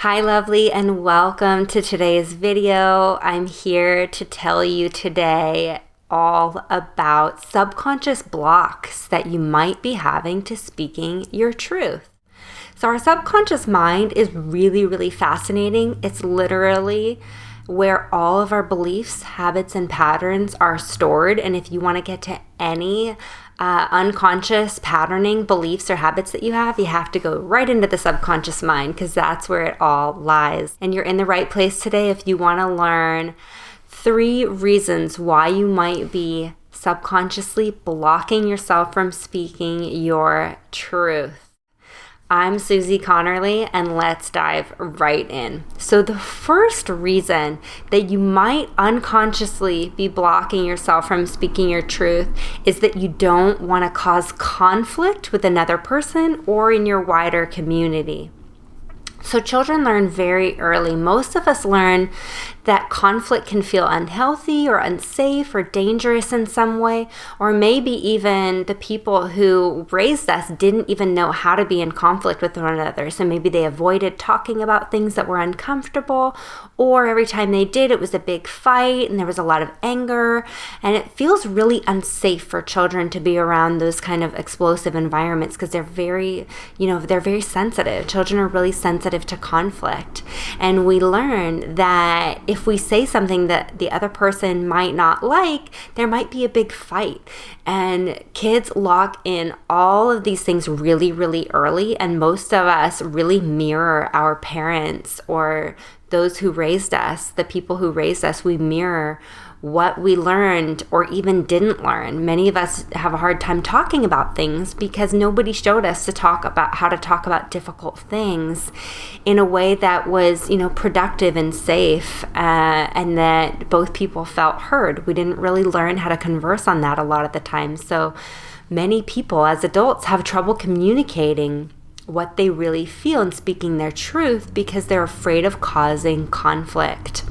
Hi, lovely, and welcome to today's video. I'm here to tell you today all about subconscious blocks that you might be having to speaking your truth. So our subconscious mind is really fascinating. It's literally where all of our beliefs, habits, and patterns are stored. And if you want to get to any unconscious patterning beliefs or habits that you have to go right into the subconscious mind because that's where it all lies. And you're in the right place today if you want to learn 3 reasons why you might be subconsciously blocking yourself from speaking your truth. I'm Susie Connerly, and let's dive right in. So the first reason that you might unconsciously be blocking yourself from speaking your truth is that you don't want to cause conflict with another person or in your wider community. So children learn very early. Most of us learn that conflict can feel unhealthy or unsafe or dangerous in some way, or maybe even the people who raised us didn't even know how to be in conflict with one another. So maybe they avoided talking about things that were uncomfortable, or every time they did, it was a big fight and there was a lot of anger. And it feels really unsafe for children to be around those kind of explosive environments because they're very sensitive. Children are really sensitive to conflict. And we learn that if we say something that the other person might not like, there might be a big fight. And kids lock in all of these things really early. And most of us really mirror our parents or those who raised us, the people who raised us. We mirror what we learned or even didn't learn. Many of us have a hard time talking about things because nobody showed us to talk about how to talk about difficult things in a way that was, productive and safe, and that both people felt heard. We didn't really learn how to converse on that a lot of the time. So many people as adults have trouble communicating what they really feel and speaking their truth because they're afraid of causing conflict.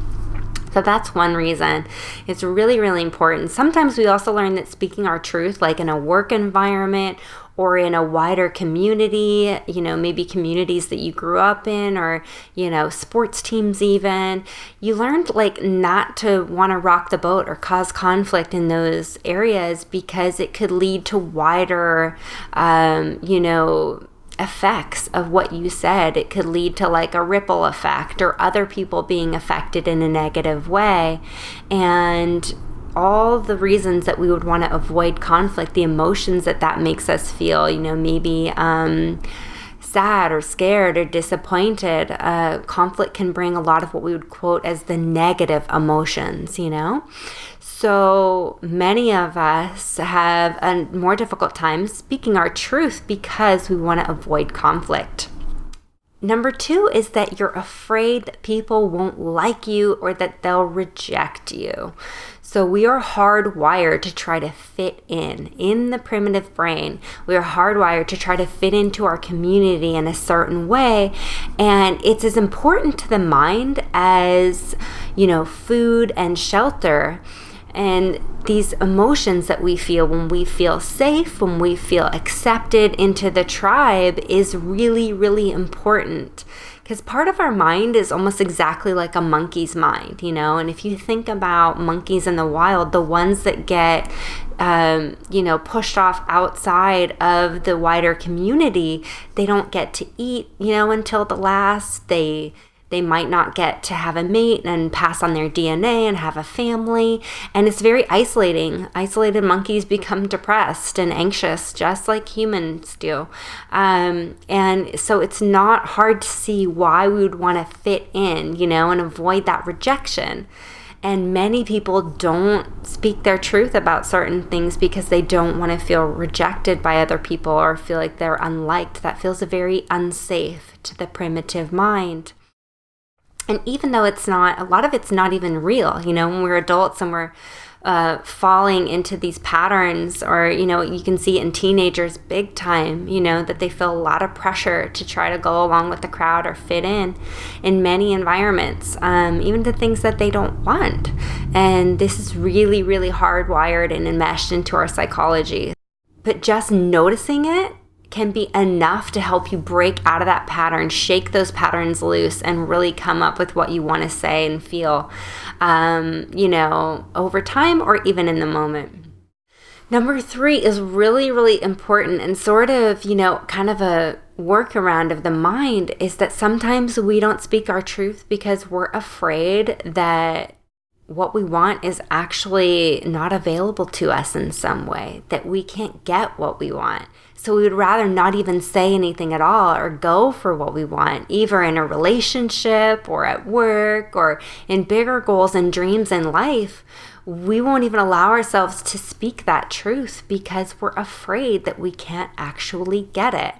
So that's one reason. It's really important. Sometimes we also learn that speaking our truth, like in a work environment or in a wider community, maybe communities that you grew up in or, sports teams even, you learned not to want to rock the boat or cause conflict in those areas because it could lead to wider, effects of what you said. It could lead to a ripple effect or other people being affected in a negative way. And all the reasons that we would want to avoid conflict, the emotions that makes us feel, maybe sad or scared or disappointed. Conflict can bring a lot of what we would quote as the negative emotions, So many of us have a more difficult time speaking our truth because we want to avoid conflict. Number 2 is that you're afraid that people won't like you or that they'll reject you. So we are hardwired to try to fit in the primitive brain. We are hardwired to try to fit into our community in a certain way. And it's as important to the mind as, food and shelter. And these emotions that we feel when we feel safe, when we feel accepted into the tribe is really important. Because part of our mind is almost exactly like a monkey's mind, And if you think about monkeys in the wild, the ones that get, pushed off outside of the wider community, they don't get to eat, until the last. They might not get to have a mate and pass on their DNA and have a family. And it's very isolating. Isolated monkeys become depressed and anxious, just like humans do. And so it's not hard to see why we would want to fit in, and avoid that rejection. And many people don't speak their truth about certain things because they don't want to feel rejected by other people or feel like they're unliked. That feels very unsafe to the primitive mind. And even though a lot of it's not even real, when we're adults and we're falling into these patterns, or, you can see in teenagers big time, that they feel a lot of pressure to try to go along with the crowd or fit in many environments, even to things that they don't want. And this is really hardwired and enmeshed into our psychology. But just noticing it can be enough to help you break out of that pattern, shake those patterns loose, and really come up with what you want to say and feel, over time or even in the moment. Number 3 is really, really important and sort of, kind of a workaround of the mind is that sometimes we don't speak our truth because we're afraid that what we want is actually not available to us in some way, that we can't get what we want. So we would rather not even say anything at all or go for what we want, either in a relationship or at work or in bigger goals and dreams in life. We won't even allow ourselves to speak that truth because we're afraid that we can't actually get it.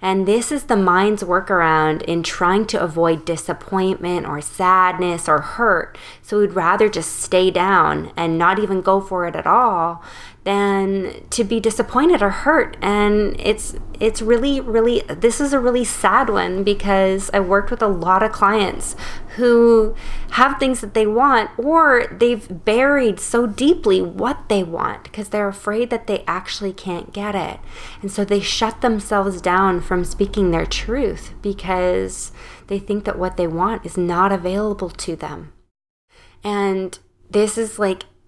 And this is the mind's workaround in trying to avoid disappointment or sadness or hurt. So we'd rather just stay down and not even go for it at all than to be disappointed or hurt. And it's really, really, this is a really sad one because I worked with a lot of clients who have things that they want, or they've buried so deeply what they want because they're afraid that they actually can't get it. And so they shut themselves down from speaking their truth because they think that what they want is not available to them. And this is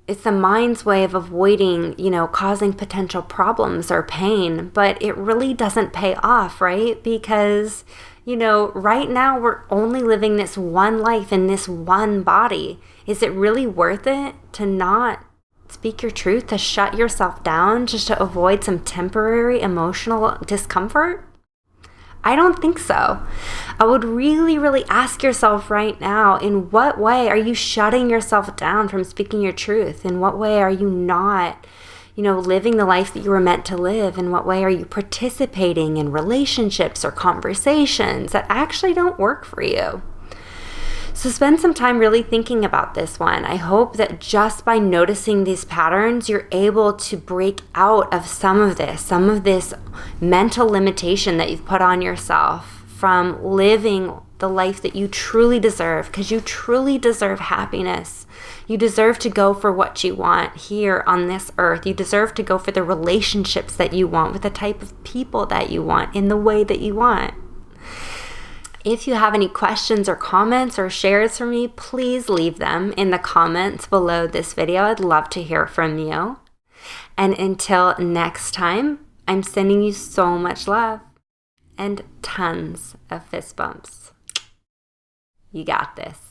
it's the mind's way of avoiding, causing potential problems or pain, but it really doesn't pay off, right? Because, right now we're only living this one life in this one body. Is it really worth it to not speak your truth, to shut yourself down just to avoid some temporary emotional discomfort? I don't think so. I would really, really ask yourself right now, in what way are you shutting yourself down from speaking your truth? In what way are you not, living the life that you were meant to live? In what way are you participating in relationships or conversations that actually don't work for you? So spend some time really thinking about this one. I hope that just by noticing these patterns, you're able to break out of some of this mental limitation that you've put on yourself from living the life that you truly deserve, because you truly deserve happiness. You deserve to go for what you want here on this earth. You deserve to go for the relationships that you want with the type of people that you want in the way that you want. If you have any questions or comments or shares for me, please leave them in the comments below this video. I'd love to hear from you. And until next time, I'm sending you so much love and tons of fist bumps. You got this.